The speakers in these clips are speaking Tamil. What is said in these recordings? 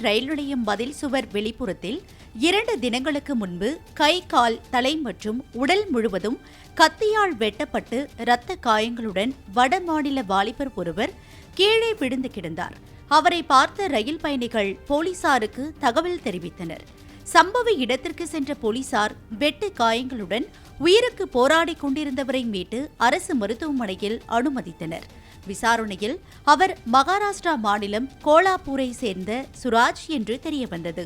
ரயில் நிலையம் பதில் சுவர் வெளிப்புறத்தில் 2 தினங்களுக்கு முன்பு கை, கால், தலை மற்றும் உடல் முழுவதும் கத்தியால் வெட்டப்பட்டு இரத்த காயங்களுடன் வடமாநில வாலிபர் ஒருவர் கீழே விழுந்து கிடந்தார். அவரை பார்த்த ரயில் பயணிகள் போலீசாருக்கு தகவல் தெரிவித்தனர். சம்பவ இடத்திற்கு சென்ற போலீசார் வெட்டு காயங்களுடன் உயிருக்கு போராடிக் கொண்டிருந்தவரை மீட்டு அரசு மருத்துவமனையில் அனுமதித்தனர். விசாரணையில் அவர் மகாராஷ்டிரா மாநிலம் கோலாப்பூரை சேர்ந்த சுராஜ் என்று தெரியவந்தது.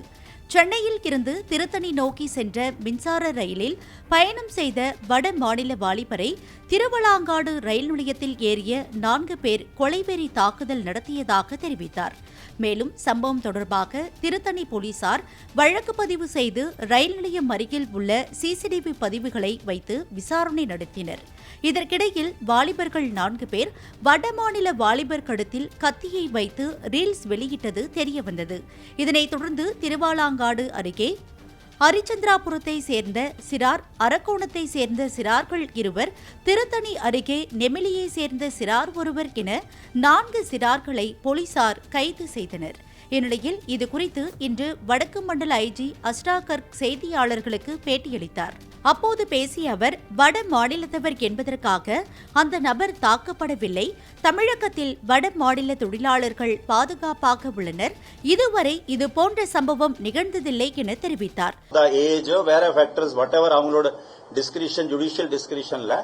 சென்னையில் இருந்து திருத்தணி நோக்கி சென்ற மின்சார ரயிலில் பயணம் செய்த வட மாநில வாலிபரை திருவலாங்காடு ரயில் நிலையத்தில் ஏறிய 4 பேர் கொலைவெறி தாக்குதல் நடத்தியதாக தெரிவித்தார். மேலும் சம்பவம் தொடர்பாக திருத்தணி போலீசார் வழக்கு பதிவு செய்து ரயில் நிலையம் அருகில் உள்ள சிசிடிவி பதிவுகளை வைத்து விசாரணை நடத்தினர். இதற்கிடையில் வாலிபர்கள் 4 பேர் வடமாநில வாலிபர் கழுத்தில் கத்தியை வைத்து ரீல்ஸ் வெளியிட்டது தெரியவந்தது. இதனைத் தொடர்ந்து திருவாலாங்காடு அருகே அரிச்சந்திராபுரத்தை சேர்ந்த சிறார், அரக்கோணத்தை சேர்ந்த சிறார்கள் 2, திருத்தணி அருகே நெமிலியை சேர்ந்த சிறார் ஒருவர் என 4 சிறார்களை போலீசார் கைது செய்தனர். இந்நிலையில் இதுகுறித்து இன்று வடக்கு மண்டல ஐஜி அஸ்டாகர்க் செய்தியாளர்களுக்கு பேட்டியளித்தார். அப்போது பேசிய அவர், வட மாநிலத்தவர் என்பதற்காக அந்த நபர் தாக்கப்படவில்லை. தமிழகத்தில் வட மாநில தொழிலாளர்கள் பாதுகாப்பாக உள்ளனர். இதுவரை இதுபோன்ற சம்பவம் நிகழ்ந்ததில்லை என தெரிவித்தார். அவங்களோட டிஸ்கிரிஷன், ஜுடிஷியல் டிஸ்கிரிஷன்ல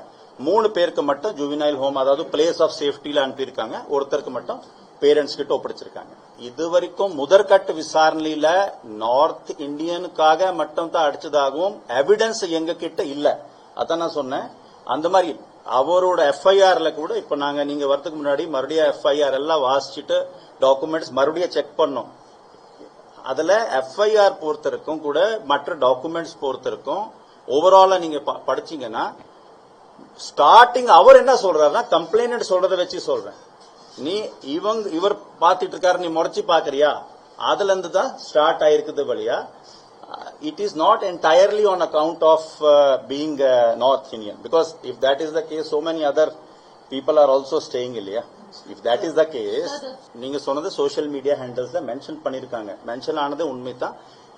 3 பேருக்கு மட்டும் ஜுவினைல் ஹோம், அதாவது பிளேஸ் ஆஃப் சேஃப்டில அனுப்பியிருக்காங்க. ஒருத்தருக்கு மட்டும் பேரண்ட்ஸ் கிட்ட ஒப்படைச்சிருக்காங்க. இதுவரைக்கும் முதற்கட்ட விசாரணையில நார்த் இந்தியனுக்காக மட்டும் தான் அடிச்சதாகவும் எவிடன்ஸ் எங்க கிட்ட இல்ல. அதான் நான் சொன்னேன். அந்த மாதிரி அவரோட எஃப்ஐஆர்ல கூட இப்ப நீங்க வரதுக்கு முன்னாடி மறுபடியும் எஃப்ஐஆர் எல்லாம் வாசிச்சுட்டு டாக்குமெண்ட்ஸ் மறுபடியும் செக் பண்ணோம். அதுல எஃப்ஐஆர் பொறுத்திருக்கும் கூட மற்ற டாக்குமெண்ட்ஸ் பொறுத்திருக்கும் ஓவராலா நீங்க படிச்சீங்கன்னா ஸ்டார்டிங் அவர் என்ன சொல்றாருன்னா, கம்ப்ளைண்ட் சொல்றதை வச்சு சொல்றேன். நீ இவர் பாத்துட்டு இருக்காரு, நீ முறைச்சு பாக்குறியா, அதுல இருந்து தான் ஸ்டார்ட் ஆயிருக்குது வழியா. It is not entirely on account of being North Indian, because if that is the case, so many other people are also staying இல்லையா. If that is the case, நீங்க சொன்னது சோஷியல் மீடியா ஹேண்டல்ஸ்ல மென்ஷன் பண்ணிருக்காங்க. மென்ஷன் ஆனது உண்மைதான்.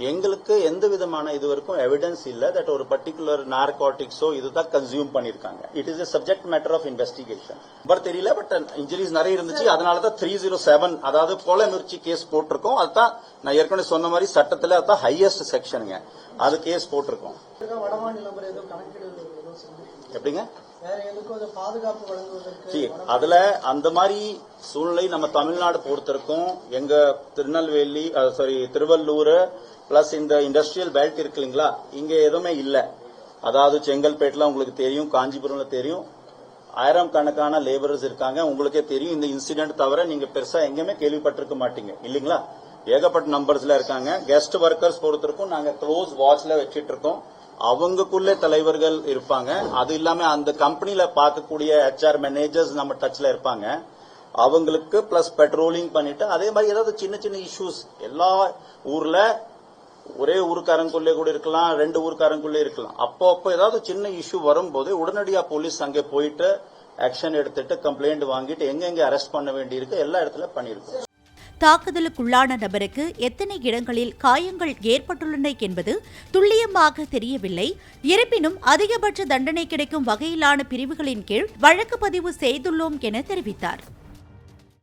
எங்களுக்கு எந்த விதமான இது வரைக்கும் எவிடன்ஸ் இல்ல தட் ஒரு பர்டிகுலர் நார்கோட்டிக்ஸோ இதுதான் கன்சியூம் பண்ணிருக்காங்க. It is a subject matter of investigation. Number தெரியல, பட் இன்ஜுரிஸ் நிறைய இருந்துச்சு. அதனாலதான் 307 அதாவது கொலை முயற்சி கேஸ் போட்டிருக்கோம். அதுதான் நான் ஏற்கனவே சொன்ன மாதிரி சட்டத்துல அதுதான் ஹையஸ்ட் செக்ஷனுங்க, அது கேஸ் போட்டிருக்கோம். எப்படிங்க அதுல அந்த மாதிரி சூழ்நிலை நம்ம தமிழ்நாடு பொறுத்திருக்கோம். எங்க திருநெல்வேலி, திருவள்ளூர் பிளஸ் இந்த இண்டஸ்ட்ரியல் பெல்ட் இருக்கு இல்லைங்களா, இங்க எதுவுமே இல்ல. அதாவது செங்கல்பேட்டில் உங்களுக்கு தெரியும், காஞ்சிபுரம்ல தெரியும், 1000 கணக்கான லேபரர்ஸ் இருக்காங்க. உங்களுக்கே தெரியும். இந்த இன்சிடென்ட் தவிர நீங்க பெருசா எங்கேயுமே கேள்விப்பட்டிருக்க மாட்டீங்க இல்லீங்களா. ஏகப்பட்ட நம்பர்ஸ்ல இருக்காங்க. கெஸ்ட் ஒர்க்கர்ஸ் பொறுத்திருக்கும் நாங்க க்ளோஸ் வாட்ச்ல வச்சிட்டு இருக்கோம். அவங்களுக்குள்ளே தலைவர்கள் இருப்பாங்க. அது இல்லாம அந்த கம்பெனில பார்க்கக்கூடிய HR மேனேஜர்ஸ் நம்ம டச்ல இருப்பாங்க. அவங்களுக்கு பிளஸ் பெட்ரோலிங் பண்ணிட்டு அதே மாதிரி ஏதாவது சின்ன சின்ன இஷ்யூஸ் எல்லா ஊர்ல ஒரே ஊருக்காரங்குள்ளே கூட இருக்கலாம், 2 ஊருக்காரங்குள்ளே இருக்கலாம். அப்போ ஏதாவது சின்ன இஷ்யூ வரும்போது உடனடியா போலீஸ் அங்கே போயிட்டு ஆக்ஷன் எடுத்துட்டு கம்ப்ளைண்ட் வாங்கிட்டு எங்க அரெஸ்ட் பண்ண வேண்டியிருக்கு எல்லா இடத்துல பண்ணிருக்கோம். தாக்குதலுக்குள்ளான நபருக்கு எத்தனை இடங்களில் காயங்கள் ஏற்பட்டுள்ளன என்பது துல்லியமாக தெரியவில்லை. இருப்பினும் அதிகபட்ச தண்டனை கிடைக்கும் வகையிலான பிரிவுகளின் கீழ் வழக்கு பதிவு செய்துள்ளோம் என தெரிவித்தார்.